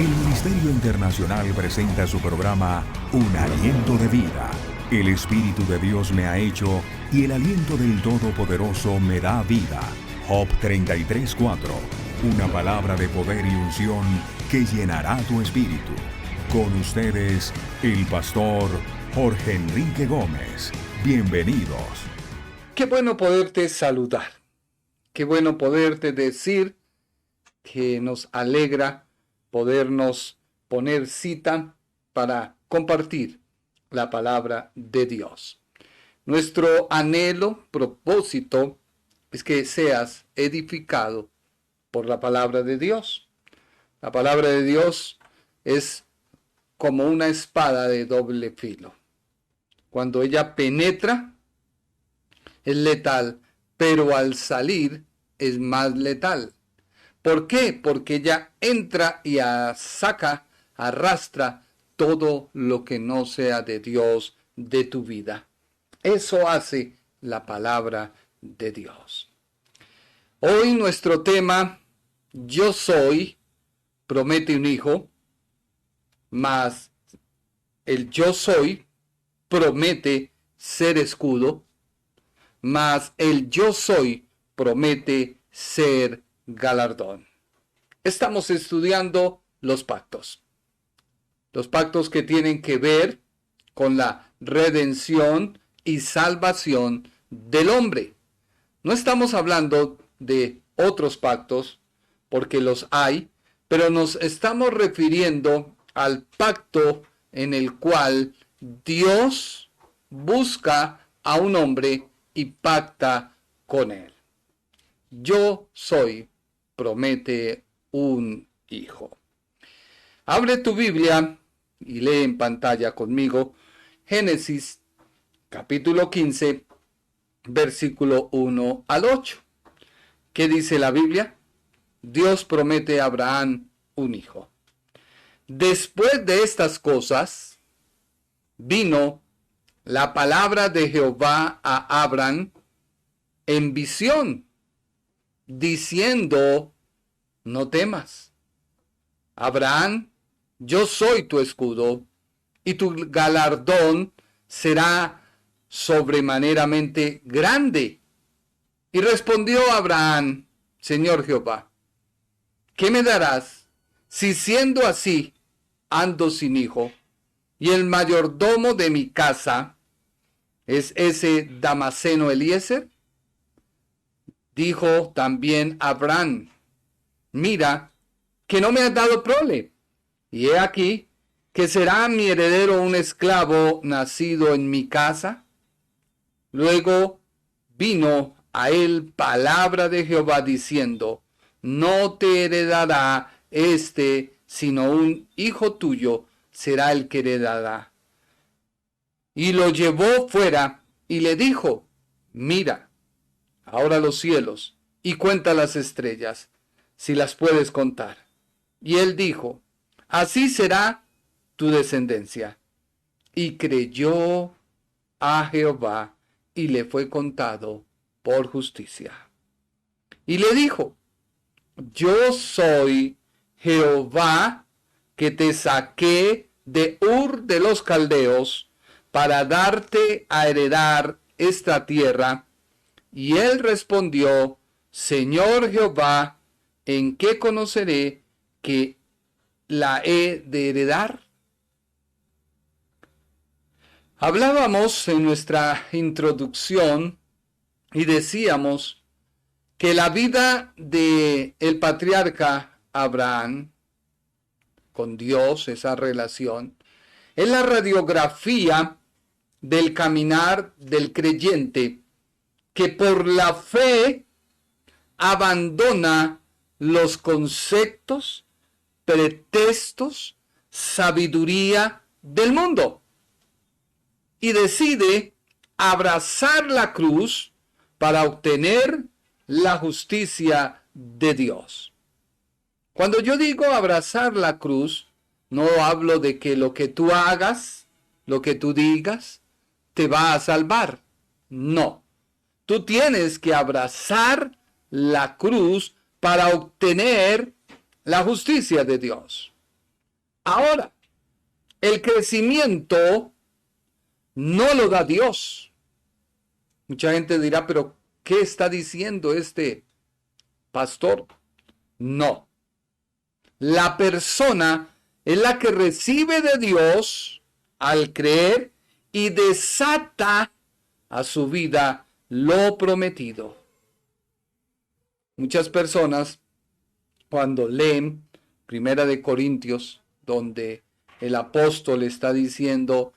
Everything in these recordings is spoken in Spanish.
El Ministerio Internacional presenta su programa Un Aliento de Vida. El Espíritu de Dios me ha hecho y el aliento del Todopoderoso me da vida. Job 33:4. Una palabra de poder y unción que llenará tu espíritu. Con ustedes, el pastor Jorge Enrique Gómez. Bienvenidos. Qué bueno poderte saludar. Qué bueno poderte decir que nos alegra podernos poner cita para compartir la palabra de Dios. Nuestro anhelo, propósito, es que seas edificado por la palabra de Dios. La palabra de Dios es como una espada de doble filo. Cuando ella penetra, es letal, pero al salir es más letal. ¿Por qué? Porque ella entra y saca, arrastra todo lo que no sea de Dios de tu vida. Eso hace la palabra de Dios. Hoy nuestro tema, yo soy, promete un hijo, mas el yo soy promete ser escudo, mas el yo soy promete ser galardón. Estamos estudiando los pactos que tienen que ver con la redención y salvación del hombre. No estamos hablando de otros pactos, porque los hay, pero nos estamos refiriendo al pacto en el cual Dios busca a un hombre y pacta con él. Yo soy, promete un hijo. Abre tu Biblia y lee en pantalla conmigo Génesis capítulo 15, versículo 1 al 8. ¿Qué dice la Biblia? Dios promete a Abraham un hijo. Después de estas cosas, vino la palabra de Jehová a Abraham en visión, diciendo, no temas, Abraham, yo soy tu escudo, y tu galardón será sobremaneramente grande. Y respondió Abraham, Señor Jehová, ¿qué me darás si siendo así ando sin hijo, y el mayordomo de mi casa es ese Damaseno Eliezer? Dijo también Abraham, mira, que no me has dado prole, y he aquí que será mi heredero un esclavo nacido en mi casa. Luego vino a él palabra de Jehová diciendo, no te heredará sino un hijo tuyo será el que heredará. Y lo llevó fuera y le dijo, mira, ahora los cielos, y cuenta las estrellas, si las puedes contar. Y él dijo, así será tu descendencia. Y creyó a Jehová, y le fue contado por justicia. Y le dijo, yo soy Jehová que te saqué de Ur de los Caldeos para darte a heredar esta tierra. Y él respondió, Señor Jehová, ¿en qué conoceré que la he de heredar? Hablábamos en nuestra introducción y decíamos que la vida de el patriarca Abraham con Dios, esa relación, es la radiografía del caminar del creyente que por la fe abandona los conceptos, pretextos, sabiduría del mundo y decide abrazar la cruz para obtener la justicia de Dios. Cuando yo digo abrazar la cruz, no hablo de que lo que tú hagas, lo que tú digas, te va a salvar. No. Tú tienes que abrazar la cruz para obtener la justicia de Dios. Ahora, el crecimiento no lo da Dios. Mucha gente dirá, pero ¿qué está diciendo este pastor? No. La persona es la que recibe de Dios al creer y desata a su vida lo prometido. Muchas personas, cuando leen Primera de Corintios, donde el apóstol está diciendo,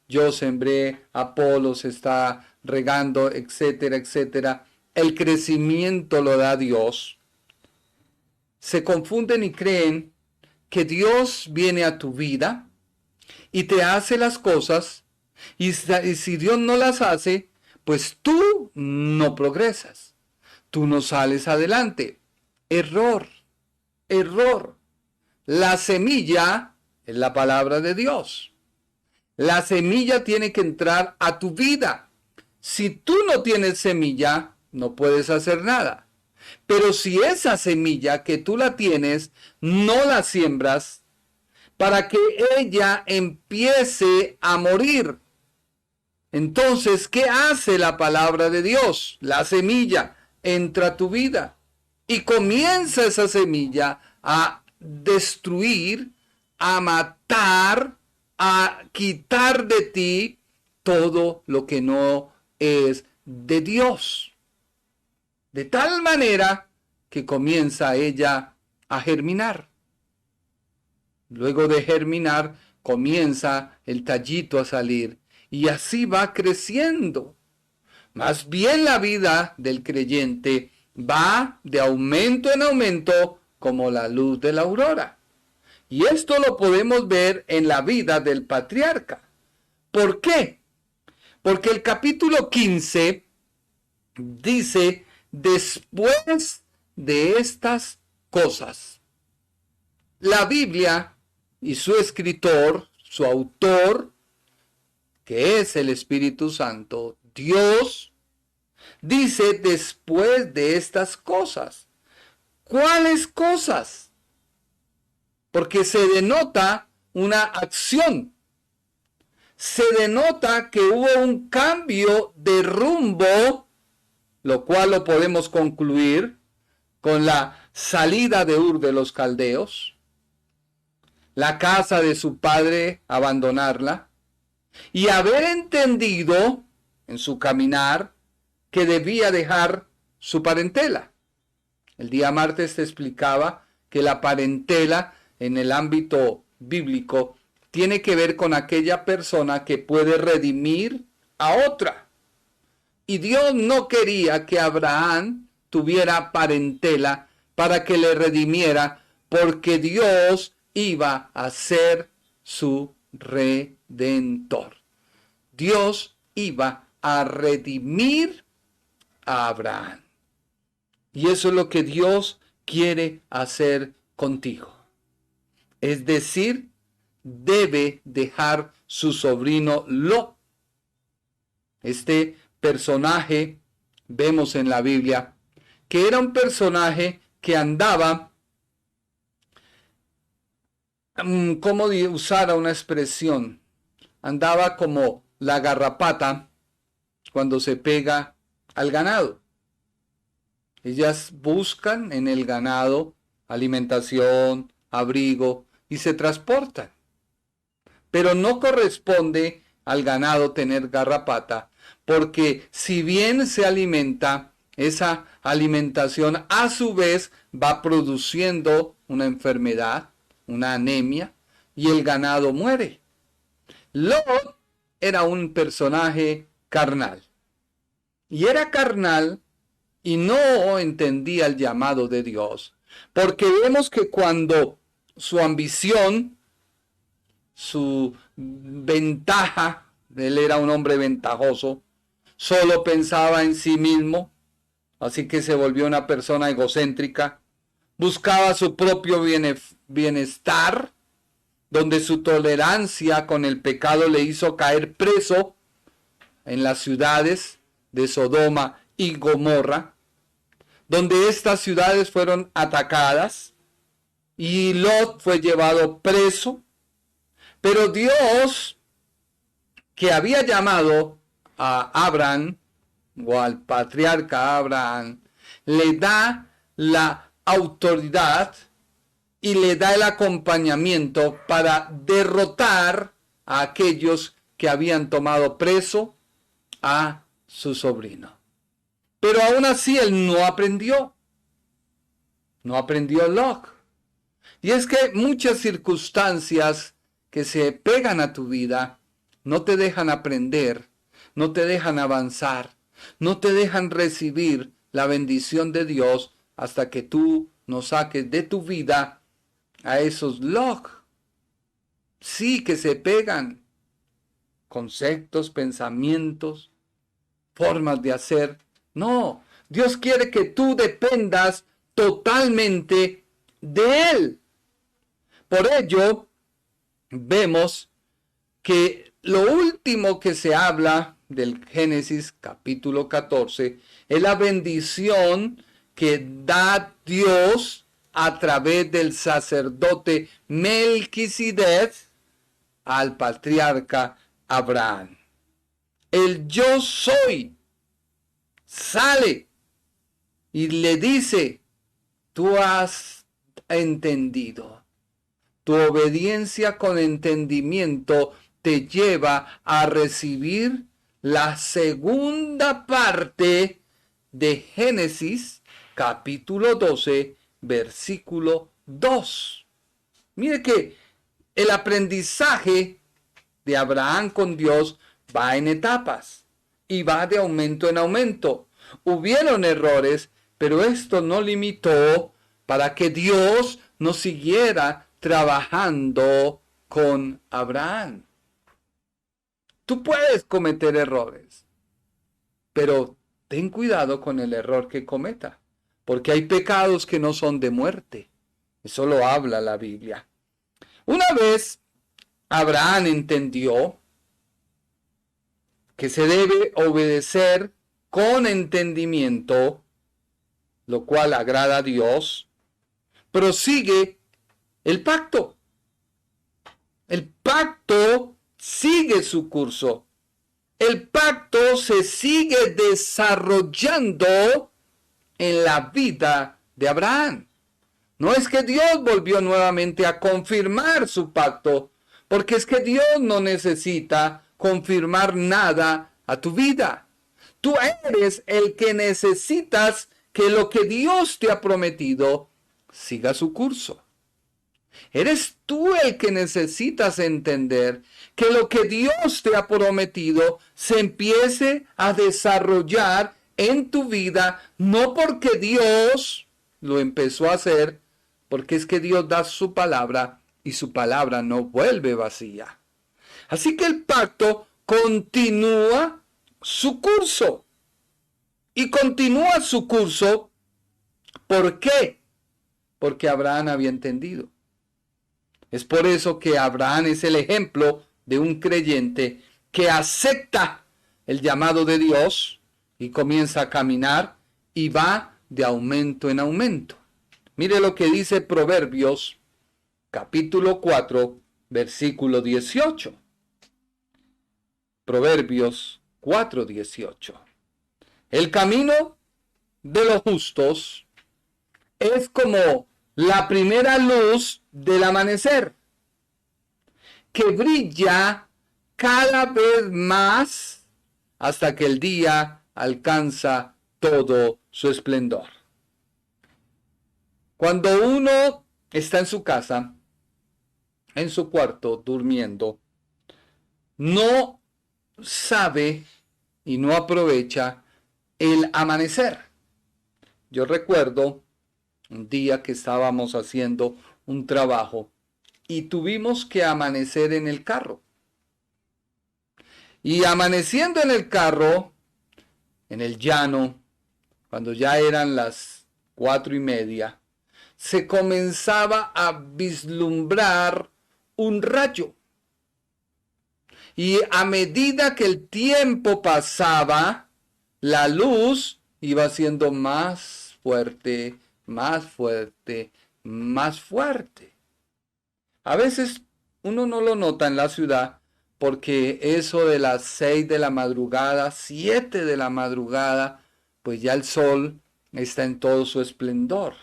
yo sembré, Apolos está regando, etcétera, etcétera, el crecimiento lo da Dios, se confunden y creen que Dios viene a tu vida y te hace las cosas, y si Dios no las hace, pues tú no progresas, tú no sales adelante. Error, error. La semilla es la palabra de Dios. La semilla tiene que entrar a tu vida. Si tú no tienes semilla, no puedes hacer nada. Pero si esa semilla que tú la tienes, no la siembras, para que ella empiece a morir. Entonces, ¿qué hace la palabra de Dios? La semilla entra a tu vida y comienza esa semilla a destruir, a matar, a quitar de ti todo lo que no es de Dios. De tal manera que comienza ella a germinar. Luego de germinar, comienza el tallito a salir y así va creciendo. Más bien la vida del creyente va de aumento en aumento como la luz de la aurora. Y esto lo podemos ver en la vida del patriarca. ¿Por qué? Porque el capítulo 15 dice, después de estas cosas. La Biblia y su escritor, su autor, que es el Espíritu Santo, Dios, dice después de estas cosas. ¿Cuáles cosas? Porque se denota una acción. Se denota que hubo un cambio de rumbo, lo cual lo podemos concluir con la salida de Ur de los Caldeos, la casa de su padre, abandonarla, y haber entendido en su caminar que debía dejar su parentela. El día martes te explicaba que la parentela en el ámbito bíblico tiene que ver con aquella persona que puede redimir a otra. Y Dios no quería que Abraham tuviera parentela para que le redimiera, porque Dios iba a ser su redentor. Dios iba a redimir a Abraham. Y eso es lo que Dios quiere hacer contigo. Es decir, debe dejar su sobrino Lot. Este personaje, vemos en la Biblia, que era un personaje que andaba, ¿cómo usar una expresión? Andaba como la garrapata cuando se pega al ganado. Ellas buscan en el ganado alimentación, abrigo y se transportan. Pero no corresponde al ganado tener garrapata, porque si bien se alimenta, esa alimentación a su vez va produciendo una enfermedad, una anemia, y el ganado muere. Lot era un personaje carnal. Y era carnal y no entendía el llamado de Dios. Porque vemos que cuando su ambición, su ventaja, él era un hombre ventajoso, solo pensaba en sí mismo, así que se volvió una persona egocéntrica, buscaba su propio bienestar, donde su tolerancia con el pecado le hizo caer preso en las ciudades de Sodoma y Gomorra, donde estas ciudades fueron atacadas y Lot fue llevado preso, pero Dios, que había llamado a Abraham o al patriarca Abraham, le da la autoridad y le da el acompañamiento para derrotar a aquellos que habían tomado preso a su sobrino. Pero aún así él no aprendió Lot. Y es que muchas circunstancias que se pegan a tu vida no te dejan aprender, no te dejan avanzar, no te dejan recibir la bendición de Dios hasta que tú no saques de tu vida a esos Lot. Sí, que se pegan. Conceptos, pensamientos, formas de hacer. No, Dios quiere que tú dependas totalmente de Él. Por ello, vemos que lo último que se habla del Génesis capítulo 14 es la bendición que da Dios a través del sacerdote Melquisedec al patriarca Abraham. El yo soy sale y le dice: tú has entendido. Tu obediencia con entendimiento te lleva a recibir la segunda parte de Génesis capítulo 12, versículo 2. Mire que el aprendizaje de Abraham con Dios va en etapas y va de aumento en aumento. Hubieron errores, pero esto no limitó para que Dios no siguiera trabajando con Abraham. Tú puedes cometer errores, pero ten cuidado con el error que cometa, porque hay pecados que no son de muerte. Eso lo habla la Biblia. Una vez Abraham entendió que se debe obedecer con entendimiento, lo cual agrada a Dios, prosigue el pacto. El pacto sigue su curso. El pacto se sigue desarrollando en la vida de Abraham. No es que Dios volvió nuevamente a confirmar su pacto, porque es que Dios no necesita confirmar nada a tu vida. Tú eres el que necesitas que lo que Dios te ha prometido siga su curso. Eres tú el que necesitas entender que lo que Dios te ha prometido se empiece a desarrollar en tu vida, no porque Dios lo empezó a hacer, porque es que Dios da su palabra y su palabra no vuelve vacía. Así que el pacto continúa su curso. Y continúa su curso, ¿por qué? Porque Abraham había entendido. Es por eso que Abraham es el ejemplo de un creyente que acepta el llamado de Dios y comienza a caminar y va de aumento en aumento. Mire lo que dice Proverbios capítulo 4, versículo 18. Proverbios 4, 18. El camino de los justos es como la primera luz del amanecer, que brilla cada vez más hasta que el día alcanza todo su esplendor. Cuando uno está en su casa, en su cuarto, durmiendo, no sabe y no aprovecha el amanecer. Yo recuerdo un día que estábamos haciendo un trabajo y tuvimos que amanecer en el carro. Y amaneciendo en el carro, en el llano, cuando ya eran las 4:30, se comenzaba a vislumbrar un rayo. Y a medida que el tiempo pasaba, la luz iba siendo más fuerte, más fuerte. A veces uno no lo nota en la ciudad porque eso de las 6 de la madrugada, 7 de la madrugada, pues ya el sol está en todo su esplendor.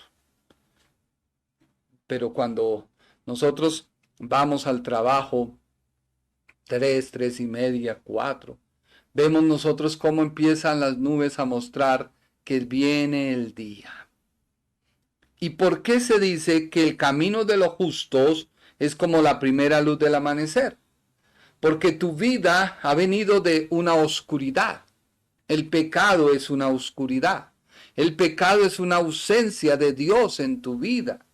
Pero cuando nosotros vamos al trabajo, 3 y media, 4, vemos nosotros cómo empiezan las nubes a mostrar que viene el día. ¿Y por qué se dice que el camino de los justos es como la primera luz del amanecer? Porque tu vida ha venido de una oscuridad. El pecado es una oscuridad. El pecado es una ausencia de Dios en tu vida.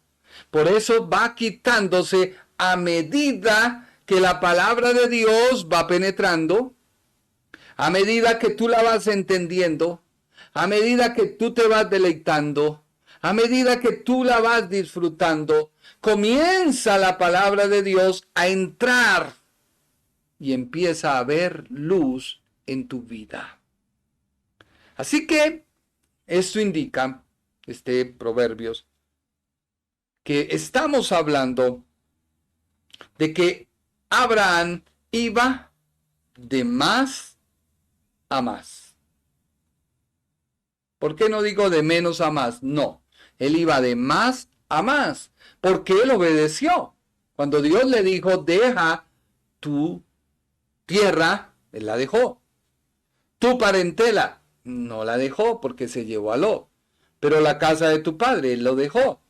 Por eso va quitándose a medida que la palabra de Dios va penetrando, a medida que tú la vas entendiendo, a medida que tú te vas deleitando, a medida que tú la vas disfrutando, comienza la palabra de Dios a entrar y empieza a haber luz en tu vida. Así que esto indica, Proverbios, que estamos hablando de que Abraham iba de más a más. ¿Por qué no digo de menos a más? No, él iba de más a más, porque él obedeció. Cuando Dios le dijo, deja tu tierra, él la dejó. Tu parentela, no la dejó porque se llevó a Lot. Pero la casa de tu padre, él lo dejó.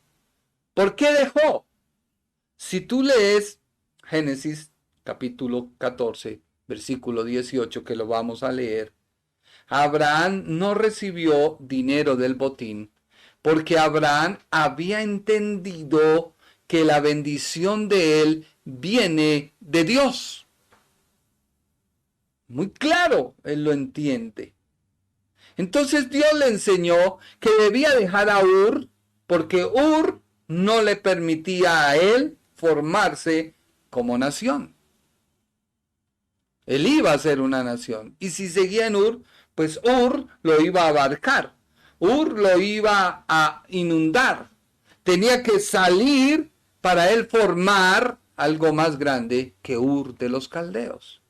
¿Por qué dejó? Si tú lees Génesis capítulo 14, versículo 18, que lo vamos a leer, Abraham no recibió dinero del botín porque Abraham había entendido que la bendición de él viene de Dios. Muy claro, él lo entiende. Entonces Dios le enseñó que debía dejar a Ur porque Ur no le permitía a él formarse como nación. Él iba a ser una nación. Y si seguía en Ur, pues Ur lo iba a abarcar. Ur lo iba a inundar. Tenía que salir para él formar algo más grande que Ur de los caldeos.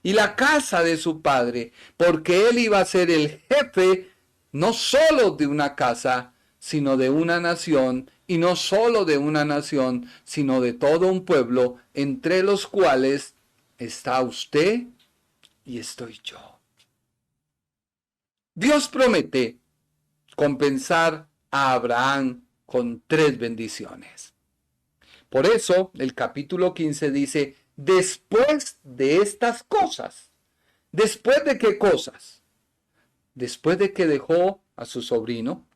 Y la casa de su padre, porque él iba a ser el jefe no solo de una casa, sino de una nación, y no solo de una nación, sino de todo un pueblo, entre los cuales está usted y estoy yo. Dios promete compensar a Abraham con 3 bendiciones. Por eso el capítulo 15 dice, después de estas cosas. ¿Después de qué cosas? Después de que dejó a su sobrino,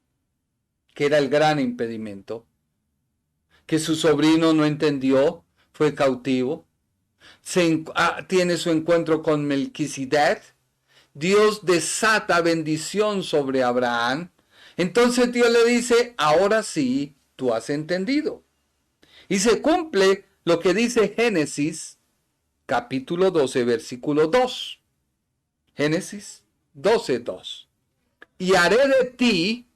que era el gran impedimento, que su sobrino no entendió, fue cautivo, tiene su encuentro con Melquisedec, Dios desata bendición sobre Abraham. Entonces Dios le dice, ahora sí, tú has entendido. Y se cumple lo que dice Génesis, capítulo 12, versículo 2. Génesis 12, 2. Y haré de ti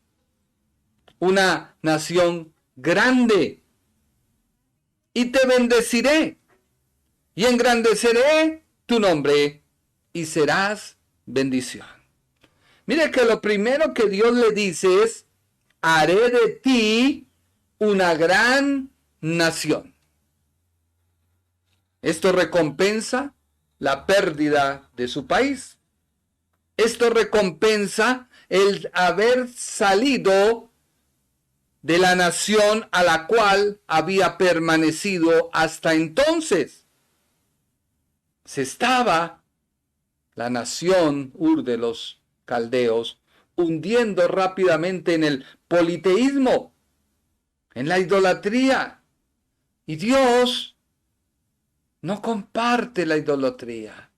una nación grande, y te bendeciré, y engrandeceré tu nombre, y serás bendición. Mire que lo primero que Dios le dice es, haré de ti una gran nación. Esto recompensa la pérdida de su país. Esto recompensa el haber salido de la nación a la cual había permanecido hasta entonces. Se estaba la nación Ur de los caldeos hundiendo rápidamente en el politeísmo, en la idolatría. Y Dios no comparte la idolatría.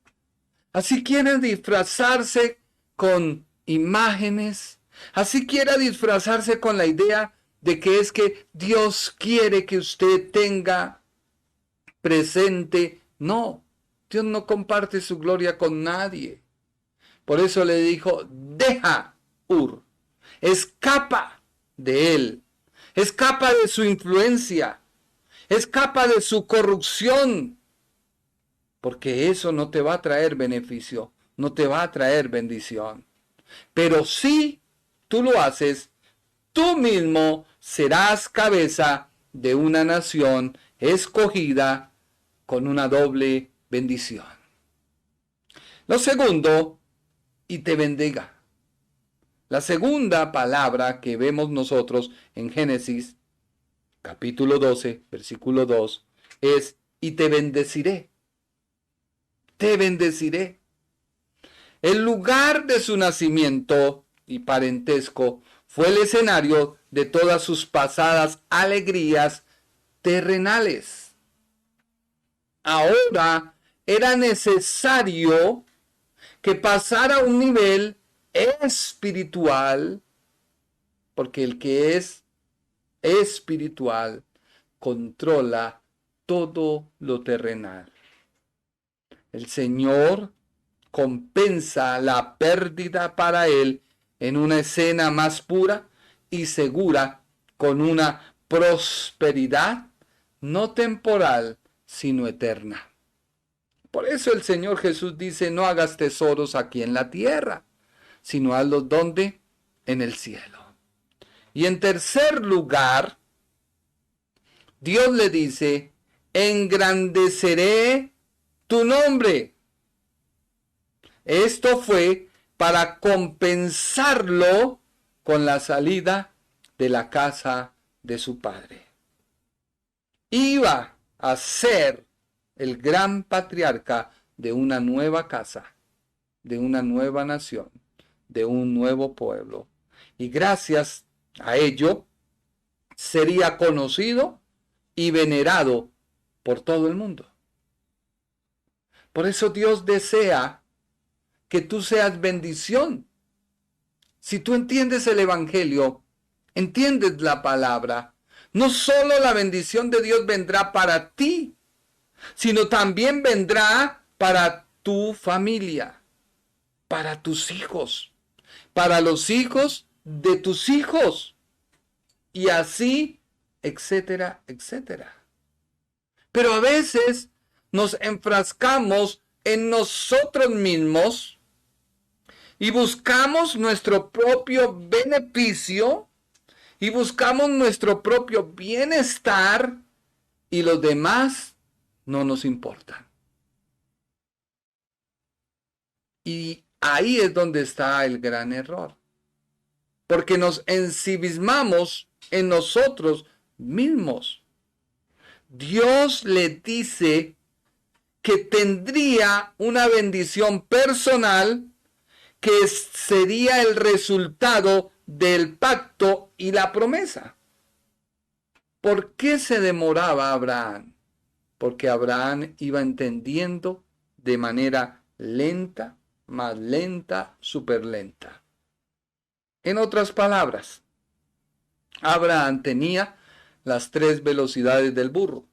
Así quieren disfrazarse con imágenes, así quiera disfrazarse con la idea de que es que Dios quiere que usted tenga presente. No, Dios no comparte su gloria con nadie. Por eso le dijo, deja Ur, escapa de él, escapa de su influencia, escapa de su corrupción, porque eso no te va a traer beneficio, no te va a traer bendición. Pero si tú lo haces, tú mismo serás cabeza de una nación escogida con una doble bendición. Lo segundo, y te bendiga. La segunda palabra que vemos nosotros en Génesis, capítulo 12, versículo 2, es, y te bendeciré. Te bendeciré. El lugar de su nacimiento y parentesco fue el escenario de todas sus pasadas alegrías terrenales. Ahora era necesario que pasara a un nivel espiritual, porque el que es espiritual controla todo lo terrenal. El Señor compensa la pérdida para él en una escena más pura y segura, con una prosperidad no temporal, sino eterna. Por eso el Señor Jesús dice, no hagas tesoros aquí en la tierra, sino hazlos ¿dónde? En el cielo. Y en tercer lugar, Dios le dice, engrandeceré tu nombre. Esto fue para compensarlo con la salida de la casa de su padre. Iba a ser el gran patriarca de una nueva casa, de una nueva nación, de un nuevo pueblo. Y gracias a ello sería conocido y venerado por todo el mundo. Por eso Dios desea que tú seas bendición. Si tú entiendes el Evangelio, entiendes la palabra, no solo la bendición de Dios vendrá para ti, sino también vendrá para tu familia, para tus hijos, para los hijos de tus hijos, y así, etcétera, etcétera. Pero a veces nos enfrascamos en nosotros mismos y buscamos nuestro propio beneficio y buscamos nuestro propio bienestar y los demás no nos importan. Y ahí es donde está el gran error, porque nos ensimismamos en nosotros mismos. Dios le dice que tendría una bendición personal que sería el resultado del pacto y la promesa. ¿Por qué se demoraba Abraham? Porque Abraham iba entendiendo de manera lenta, más lenta, súper lenta. En otras palabras, Abraham tenía las 3 velocidades del burro: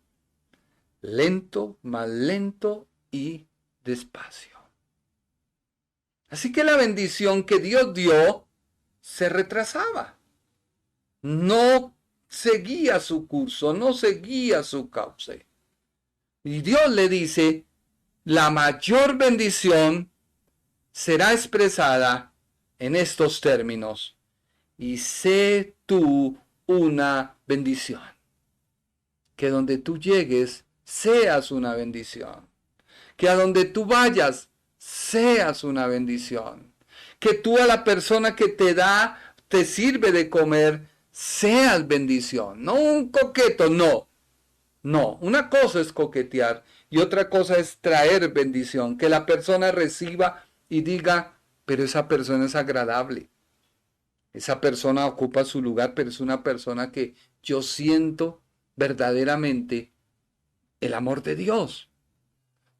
lento, más lento y despacio. Así que la bendición que Dios dio se retrasaba. No seguía su curso, no seguía su cauce. Y Dios le dice, la mayor bendición será expresada en estos términos: y sé tú una bendición. Que donde tú llegues, seas una bendición. Que a donde tú vayas, seas una bendición. Que tú a la persona que te sirve de comer, seas bendición. No un coqueto, no. No, una cosa es coquetear y otra cosa es traer bendición. Que la persona reciba y diga, pero esa persona es agradable. Esa persona ocupa su lugar, pero es una persona que yo siento verdaderamente el amor de Dios.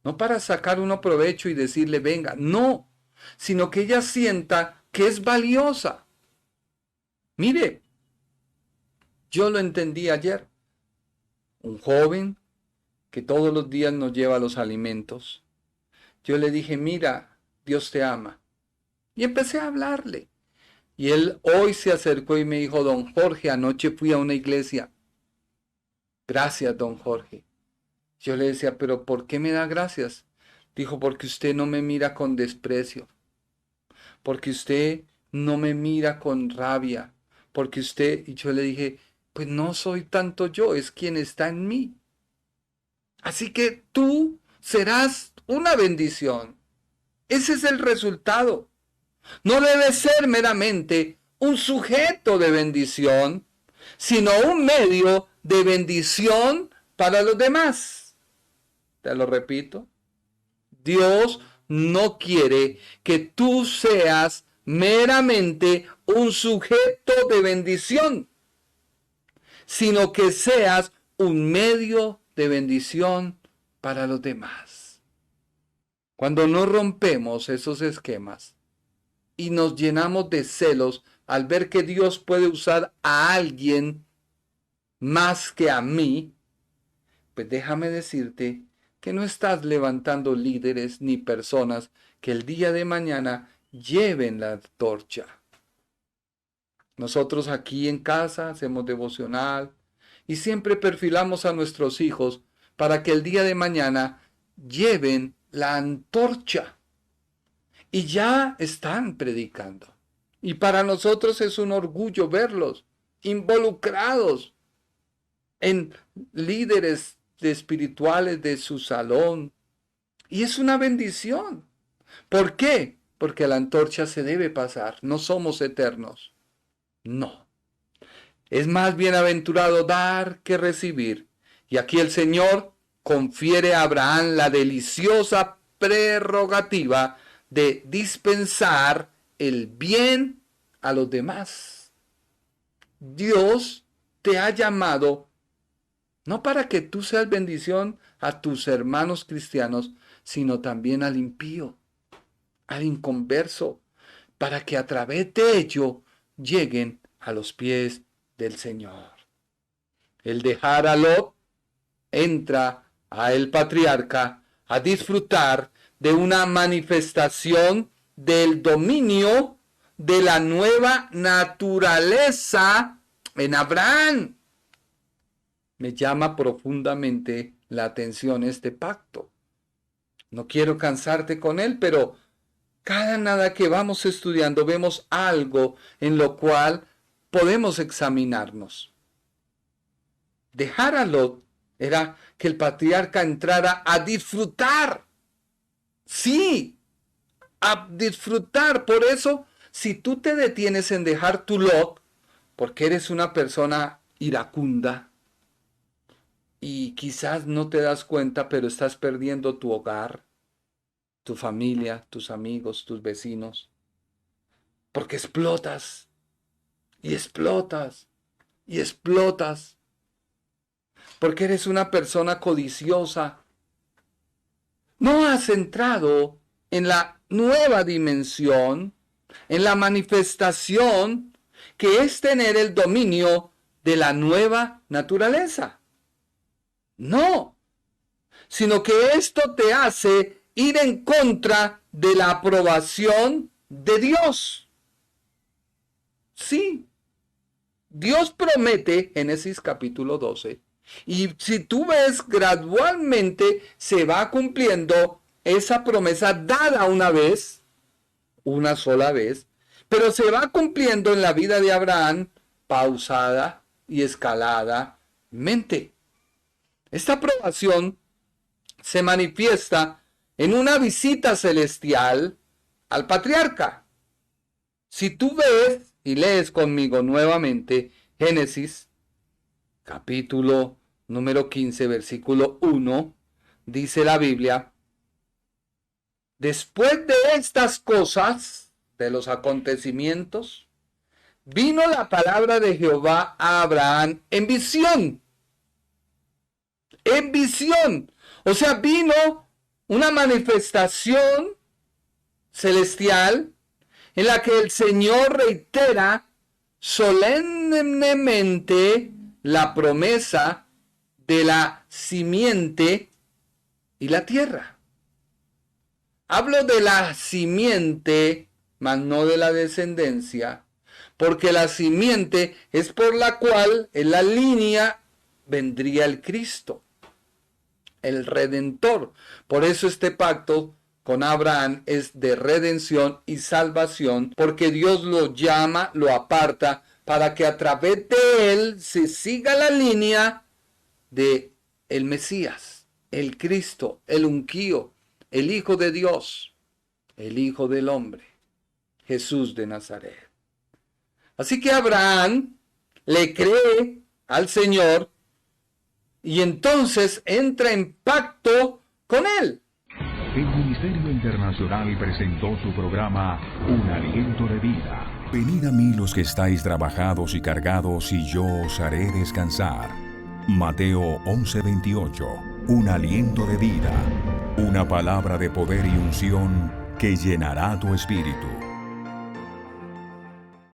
No para sacar uno provecho y decirle venga, no, sino que ella sienta que es valiosa. Mire, yo lo entendí ayer. Un joven que todos los días nos lleva los alimentos. Yo le dije, mira, Dios te ama. Y empecé a hablarle. Y él hoy se acercó y me dijo, don Jorge, anoche fui a una iglesia. Gracias, don Jorge. Yo le decía, pero ¿por qué me da gracias? Dijo, porque usted no me mira con desprecio, porque usted no me mira con rabia, porque usted, y yo le dije, pues no soy tanto yo, es quien está en mí. Así que tú serás una bendición. Ese es el resultado. No debe ser meramente un sujeto de bendición, sino un medio de bendición para los demás. Te lo repito. Dios no quiere que tú seas meramente un sujeto de bendición, sino que seas un medio de bendición para los demás. Cuando no rompemos esos esquemas y nos llenamos de celos al ver que Dios puede usar a alguien más que a mí, pues déjame decirte que no estás levantando líderes ni personas que el día de mañana lleven la antorcha. Nosotros aquí en casa hacemos devocional y siempre perfilamos a nuestros hijos para que el día de mañana lleven la antorcha. Y ya están predicando. Y para nosotros es un orgullo verlos involucrados en líderes espirituales de su salón. Y es una bendición. ¿Por qué? Porque la antorcha se debe pasar. No somos eternos. No. Es más bienaventurado dar que recibir. Y aquí el Señor confiere a Abraham la deliciosa prerrogativa de dispensar el bien a los demás. Dios te ha llamado no para que tú seas bendición a tus hermanos cristianos, sino también al impío, al inconverso, para que a través de ello lleguen a los pies del Señor. El dejar a Lot entra a el patriarca a disfrutar de una manifestación del dominio de la nueva naturaleza en Abraham. Me llama profundamente la atención este pacto. No quiero cansarte con él, pero cada nada que vamos estudiando vemos algo en lo cual podemos examinarnos. Dejar a Lot era que el patriarca entrara a disfrutar. Sí, a disfrutar. Por eso, si tú te detienes en dejar tu Lot, porque eres una persona iracunda, y quizás no te das cuenta, pero estás perdiendo tu hogar, tu familia, tus amigos, tus vecinos, porque explotas, y explotas, y explotas, porque eres una persona codiciosa. No has entrado en la nueva dimensión, en la manifestación que es tener el dominio de la nueva naturaleza. No, sino que esto te hace ir en contra de la aprobación de Dios. Sí, Dios promete, Génesis capítulo 12, y si tú ves gradualmente se va cumpliendo esa promesa dada una vez, una sola vez, pero se va cumpliendo en la vida de Abraham pausada y escaladamente. Esta aprobación se manifiesta en una visita celestial al patriarca. Si tú ves y lees conmigo nuevamente Génesis, capítulo número 15, versículo 1, dice la Biblia, después de estas cosas, de los acontecimientos, vino la palabra de Jehová a Abraham en visión. En visión. O sea, vino una manifestación celestial en la que el Señor reitera solemnemente la promesa de la simiente y la tierra. Hablo de la simiente, mas no de la descendencia, porque la simiente es por la cual en la línea vendría el Cristo, el Redentor. Por eso este pacto con Abraham es de redención y salvación, porque Dios lo llama, lo aparta, para que a través de él se siga la línea de el Mesías, el Cristo, el ungido, el Hijo de Dios, el Hijo del Hombre, Jesús de Nazaret. Así que Abraham le cree al Señor y entonces entra en pacto con él. El Ministerio Internacional presentó su programa Un Aliento de Vida. Venid a mí los que estáis trabajados y cargados, y yo os haré descansar. Mateo 11:28. Un aliento de vida. Una palabra de poder y unción que llenará tu espíritu.